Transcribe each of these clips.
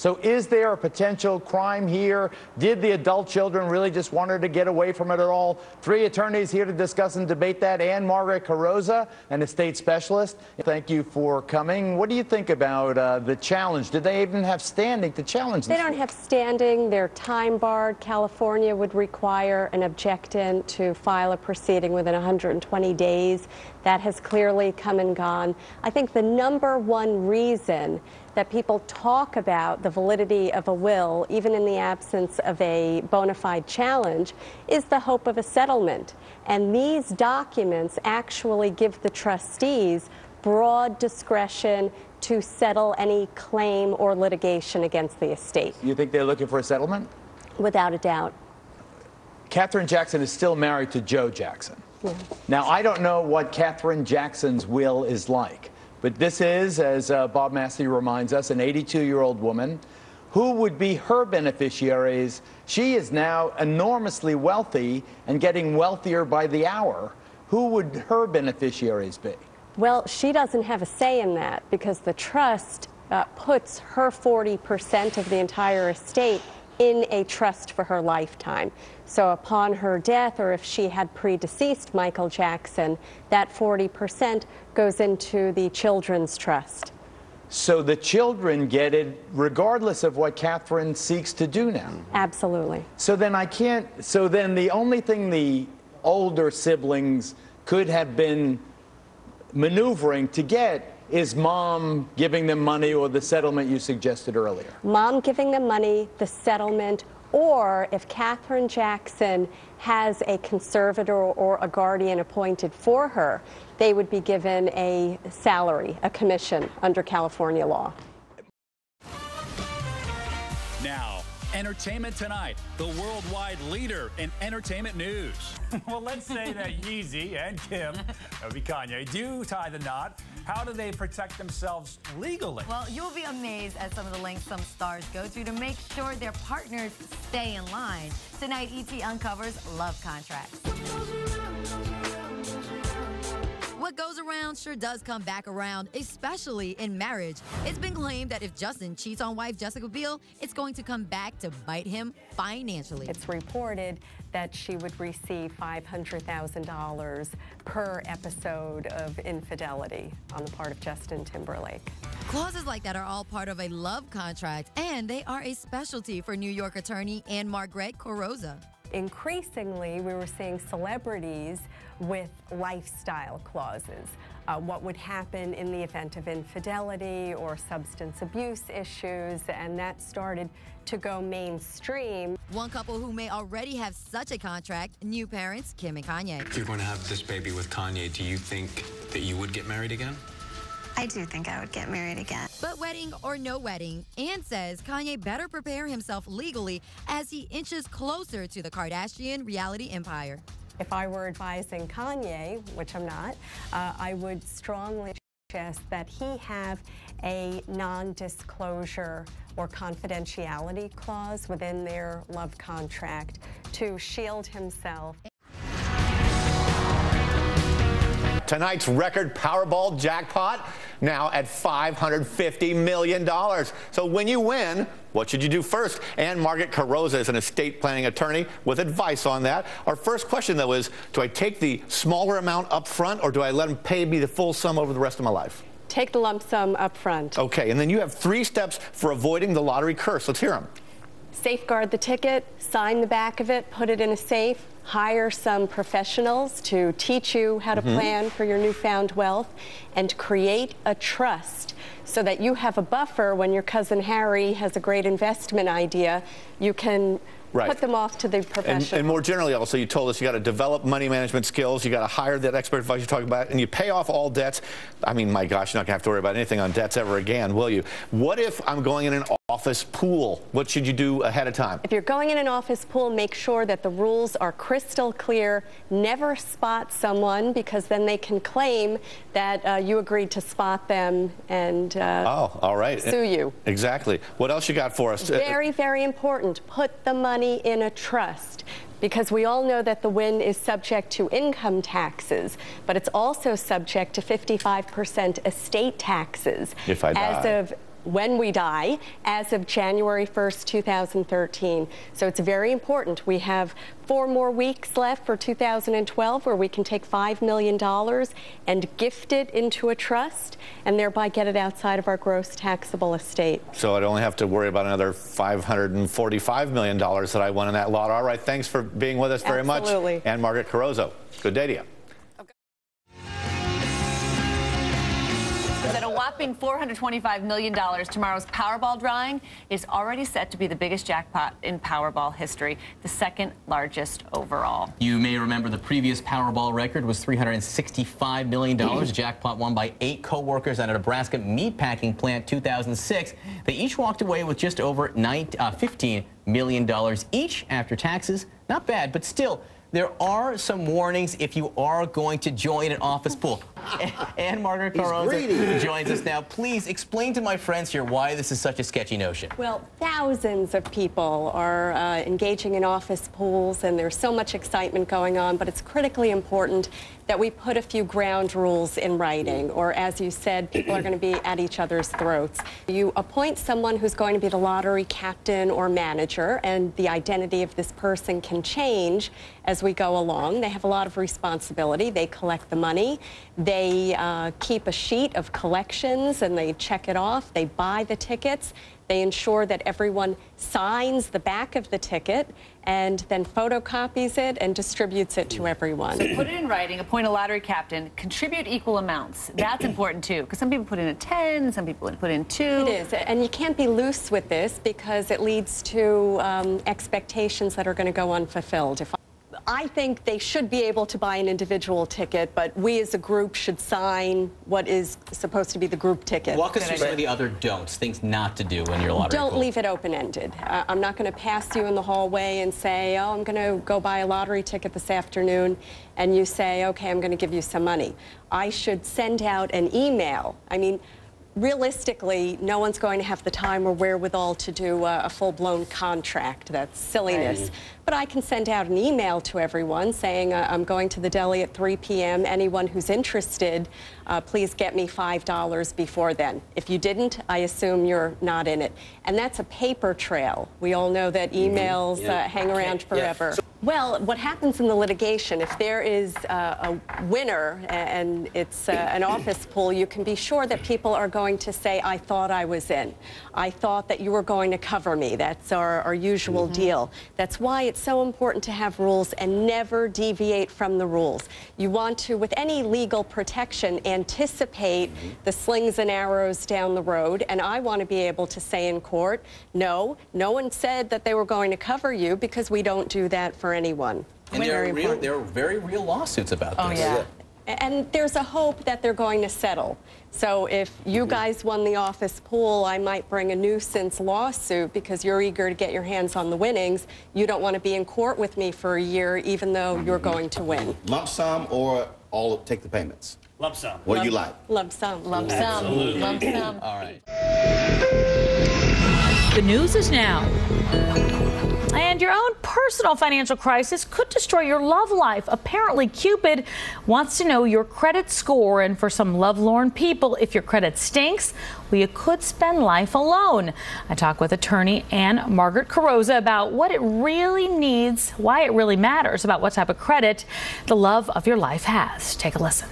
So is there a potential crime here? Did the adult children really just want her to get away from it at all? Three attorneys here to discuss and debate that. Anne Margaret Carrozza, an estate specialist. Thank you for coming. What do you think about the challenge? Did they even have standing to challenge this? They don't have standing. They're time barred. California would require an objectant to file a proceeding within 120 days. That has clearly come and gone. I think the number one reason that people talk about the validity of a will, even in the absence of a bona fide challenge, is the hope of a settlement. And these documents actually give the trustees broad discretion to settle any claim or litigation against the estate. You think they're looking for a settlement? Without a doubt. Katherine Jackson is still married to Joe Jackson. Yeah. Now, I don't know what Katherine Jackson's will is like, but this is, as Bob Massey reminds us, an 82-year-old woman. Who would be her beneficiaries? She is now enormously wealthy and getting wealthier by the hour. Who would her beneficiaries be? Well, she doesn't have a say in that because the trust puts her 40% of the entire estate in a trust for her lifetime. So upon her death, or if she had predeceased Michael Jackson, that 40% goes into the children's trust. So the children get it regardless of what Katherine seeks to do now? Absolutely. So then the only thing the older siblings could have been maneuvering to get is mom giving them money or the settlement you suggested earlier? Mom giving them money, the settlement, or if Katherine Jackson has a conservator or a guardian appointed for her, they would be given a salary, a commission under California law. Now, Entertainment Tonight, the worldwide leader in entertainment news. Well, let's say that Yeezy and Kim, that would be Kanye, do tie the knot. How do they protect themselves legally? Well, you'll be amazed at some of the lengths some stars go to make sure their partners stay in line. Tonight, ET uncovers love contracts. What goes around sure does come back around, especially in marriage. It's been claimed that if Justin cheats on wife Jessica Biel, it's going to come back to bite him financially. It's reported that she would receive $500,000 per episode of infidelity on the part of Justin Timberlake. Clauses like that are all part of a love contract, and they are a specialty for New York attorney Anne Margaret Carrozza. Increasingly, we were seeing celebrities with lifestyle clauses. What would happen in the event of infidelity or substance abuse issues, and that started to go mainstream. One couple who may already have such a contract, new parents, Kim and Kanye. If you're going to have this baby with Kanye, do you think that you would get married again? I do think I would get married again. But wedding or no wedding, Anne says Kanye better prepare himself legally as he inches closer to the Kardashian reality empire. If I were advising Kanye, which I'm not, I would strongly suggest that he have a non-disclosure or confidentiality clause within their love contract to shield himself. Tonight's record Powerball jackpot now at $550 million. So when you win, what should you do first? Anne Margaret Carrozza is an estate planning attorney with advice on that. Our first question, though, is do I take the smaller amount up front or do I let them pay me the full sum over the rest of my life? Take the lump sum up front. Okay, and then you have 3 steps for avoiding the lottery curse. Let's hear them. Safeguard the ticket, sign the back of it, put it in a safe, hire some professionals to teach you how to plan for your newfound wealth, and create a trust so that you have a buffer when your cousin Harry has a great investment idea. You can put them off to the professional. And more generally also, you told us you got to develop money management skills, you got to hire that expert advice you're talking about, and you pay off all debts. I mean, my gosh, you're not going to have to worry about anything on debts ever again, will you? What if I'm going in an office pool? What should you do ahead of time? If you're going in an office pool, make sure that the rules are crystal clear. Never spot someone because then they can claim that you agreed to spot them and sue you. Exactly. What else you got for us? Very, very important. Put the money in a trust. Because we all know that the win is subject to income taxes, but it's also subject to 55% estate taxes. If I die. As of when we die as of January 1st, 2013. So it's very important. We have 4 more weeks left for 2012 where we can take $5 million and gift it into a trust and thereby get it outside of our gross taxable estate. So I'd only have to worry about another $545 million that I won in that lot. All right, thanks for being with us very much. Absolutely. And Margaret Carrozzo, good day to you. At a whopping $425 million, tomorrow's Powerball drawing is already set to be the biggest jackpot in Powerball history, the second largest overall. You may remember the previous Powerball record was $365 million. Jackpot won by 8 co-workers at a Nebraska meatpacking plant 2006. They each walked away with just over $15 million each after taxes. Not bad, but still, there are some warnings if you are going to join an office pool. And Margaret Carrozzo joins us now. Please explain to my friends here why this is such a sketchy notion. Well, thousands of people are engaging in office pools, and there's so much excitement going on, but it's critically important that we put a few ground rules in writing, or as you said, people are going to be at each other's throats. You appoint someone who's going to be the lottery captain or manager, and the identity of this person can change as we go along. They have a lot of responsibility. They collect the money. They keep a sheet of collections and they check it off. They buy the tickets. They ensure that everyone signs the back of the ticket and then photocopies it and distributes it to everyone. So put it in writing, appoint a lottery captain, contribute equal amounts. That's important too, because some people put in a 10, some people put in 2. It is, and you can't be loose with this because it leads to expectations that are going to go unfulfilled. I think they should be able to buy an individual ticket, but we as a group should sign what is supposed to be the group ticket. Walk us through some of the other don'ts, things not to do when you're a lottery Don't pool. leave it open-ended. I'm not going to pass you in the hallway and say, oh, I'm going to go buy a lottery ticket this afternoon, and you say, okay, I'm going to give you some money. I should send out an email. I mean, realistically, no one's going to have the time or wherewithal to do a full-blown contract. That's silliness. Right. But I can send out an email to everyone saying, I'm going to the deli at 3 p.m. Anyone who's interested, please get me $5 before then. If you didn't, I assume you're not in it. And that's a paper trail. We all know that emails hang around forever. Yeah. Well, what happens in the litigation, if there is a winner and it's an office pool, you can be sure that people are going to say, I thought I was in. I thought that you were going to cover me. That's our usual deal. That's why it's so important to have rules and never deviate from the rules. You want to, with any legal protection, anticipate the slings and arrows down the road. And I want to be able to say in court, no one said that they were going to cover you, because we don't do that for anyone. And there are very real lawsuits about this. Oh, yeah. And there's a hope that they're going to settle. So if you guys won the office pool, I might bring a nuisance lawsuit because you're eager to get your hands on the winnings. You don't want to be in court with me for a year, even though you're going to win. Lump sum or take the payments? Lump sum. What do you like? Lump sum. Lump sum. Absolutely. Lump sum. All right. The news is now. And your own personal financial crisis could destroy your love life. Apparently, Cupid wants to know your credit score. And for some lovelorn people, if your credit stinks, well, you could spend life alone. I talk with attorney Margaret Carrozzo about what it really needs, why it really matters, about what type of credit the love of your life has. Take a listen.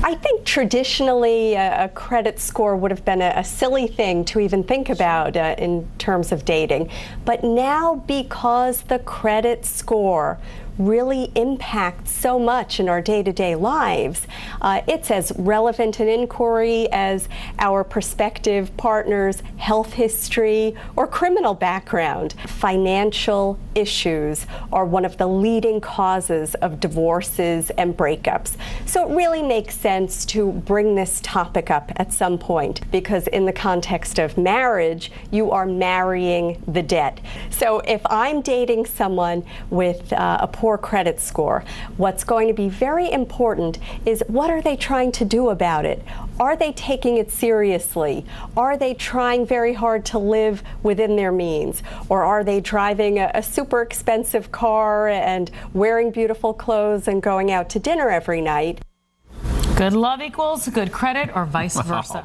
I think traditionally a credit score would have been a silly thing to even think about in terms of dating. But now, because the credit score really impacts so much in our day-to-day lives, it's as relevant an inquiry as our prospective partner's health history or criminal background. Financial issues are one of the leading causes of divorces and breakups. So it really makes sense to bring this topic up at some point, because in the context of marriage, you are marrying the debt. So if I'm dating someone with a poor credit score, what's going to be very important is, what are they trying to do about it? Are they taking it seriously? Are they trying very hard to live within their means? Or are they driving a super expensive car and wearing beautiful clothes and going out to dinner every night? Good love equals good credit or vice versa.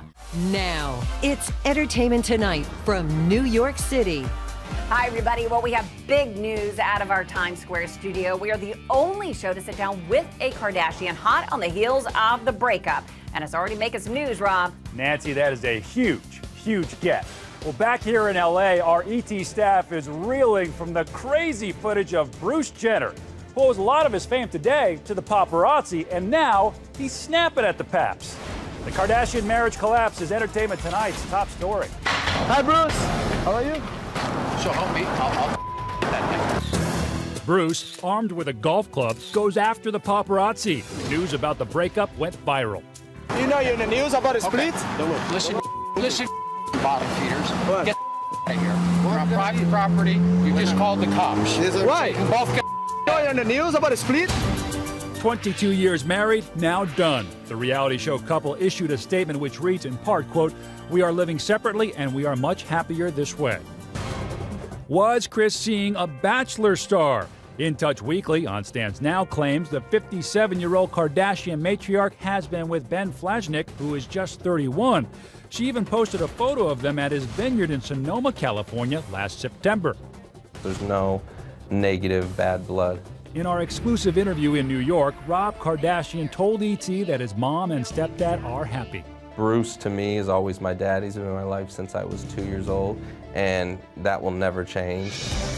Now, it's Entertainment Tonight from New York City. Hi, everybody. Well, we have big news out of our Times Square studio. We are the only show to sit down with a Kardashian hot on the heels of the breakup. And it's already making some news, Rob. Nancy, that is a huge, huge get. Well, back here in L.A., our ET staff is reeling from the crazy footage of Bruce Jenner, who owes a lot of his fame today to the paparazzi, and now he's snapping at the paps. The Kardashian marriage collapse is Entertainment Tonight's top story. Hi, Bruce. How are you? So help me. Bruce, armed with a golf club, goes after the paparazzi. News about the breakup went viral. You know you're in the news about a split? No, look, listen, bottom feeders. What? Get out of here. We're on private property. You just called the cops. Right. Both get you know you're in the news about a split? 22 years married, now done. The reality show couple issued a statement which reads in part, quote, "We are living separately and we are much happier this way." Was Kris seeing a Bachelor star? In Touch Weekly on Stands Now claims the 57-year-old Kardashian matriarch has been with Ben Flajnik, who is just 31. She even posted a photo of them at his vineyard in Sonoma, California last September. There's no negative bad blood. In our exclusive interview in New York, Rob Kardashian told ET that his mom and stepdad are happy. Bruce, to me, is always my dad. He's been in my life since I was 2 years old, and that will never change.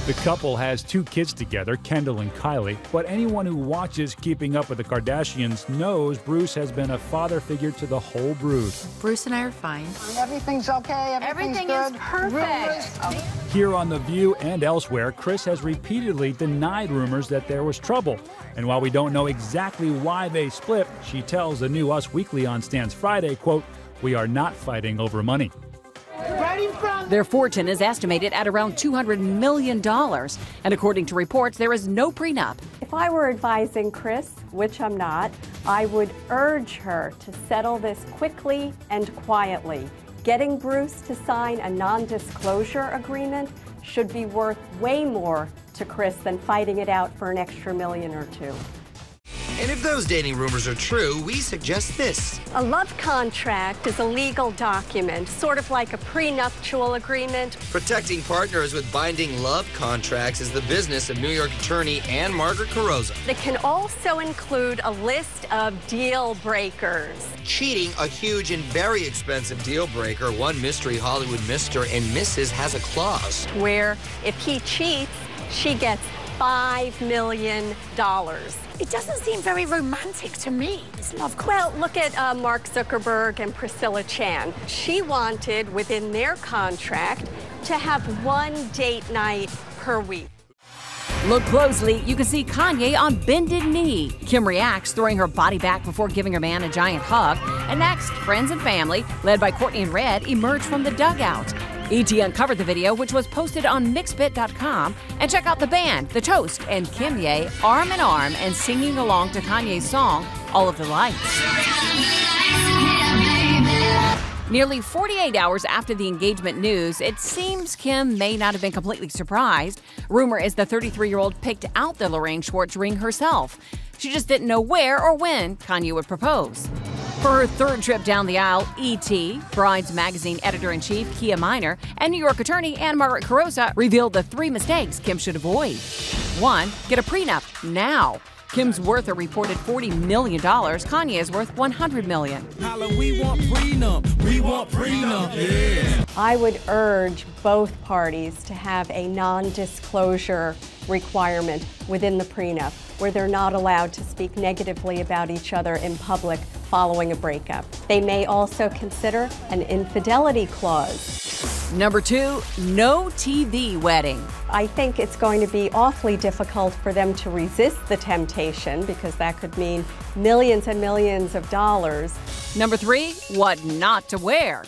The couple has 2 kids together, Kendall and Kylie, but anyone who watches Keeping Up with the Kardashians knows Bruce has been a father figure to the whole brood. Bruce and I are fine. Everything's okay. Everything good. is perfect. Here on The View and elsewhere, Kris has repeatedly denied rumors that there was trouble. And while we don't know exactly why they split, she tells the new Us Weekly on Stands Friday, quote, "We are not fighting over money." Their fortune is estimated at around $200 million. And according to reports, there is no prenup. If I were advising Kris, which I'm not, I would urge her to settle this quickly and quietly. Getting Bruce to sign a non-disclosure agreement should be worth way more to Kris than fighting it out for an extra $1 million or $2 million. And if those dating rumors are true, we suggest this. A love contract is a legal document, sort of like a prenuptial agreement. Protecting partners with binding love contracts is the business of New York attorney Ann Margaret Carosa. It can also include a list of deal breakers. Cheating, a huge and very expensive deal breaker. One mystery Hollywood Mr. and Mrs. has a clause where if he cheats, she gets $5 million. It doesn't seem very romantic to me, this love contract. Well, look at Mark Zuckerberg and Priscilla Chan. She wanted, within their contract, to have 1 date night per week. Look closely, you can see Kanye on bended knee. Kim reacts, throwing her body back before giving her man a giant hug. And next, friends and family, led by Courtney and Red, emerge from the dugout. ET uncovered the video, which was posted on Mixbit.com. And check out the band, The Toast, and Kim Ye arm in arm and singing along to Kanye's song, All of the Lights. Nearly 48 hours after the engagement news, it seems Kim may not have been completely surprised. Rumor is the 33-year-old picked out the Lorraine Schwartz ring herself. She just didn't know where or when Kanye would propose. For her 3rd trip down the aisle, E.T., Brides Magazine editor-in-chief Kia Minor, and New York attorney Ann Margaret Carosa revealed the 3 mistakes Kim should avoid. 1. Get a prenup now. Kim's worth a reported $40 million. Kanye is worth $100 million. We want prenup. We want prenup. Yeah. I would urge both parties to have a non-disclosure requirement within the prenup, where they're not allowed to speak negatively about each other in public following a breakup. They may also consider an infidelity clause. Number 2, no TV wedding. I think it's going to be awfully difficult for them to resist the temptation, because that could mean millions and millions of dollars. Number 3, what not to wear.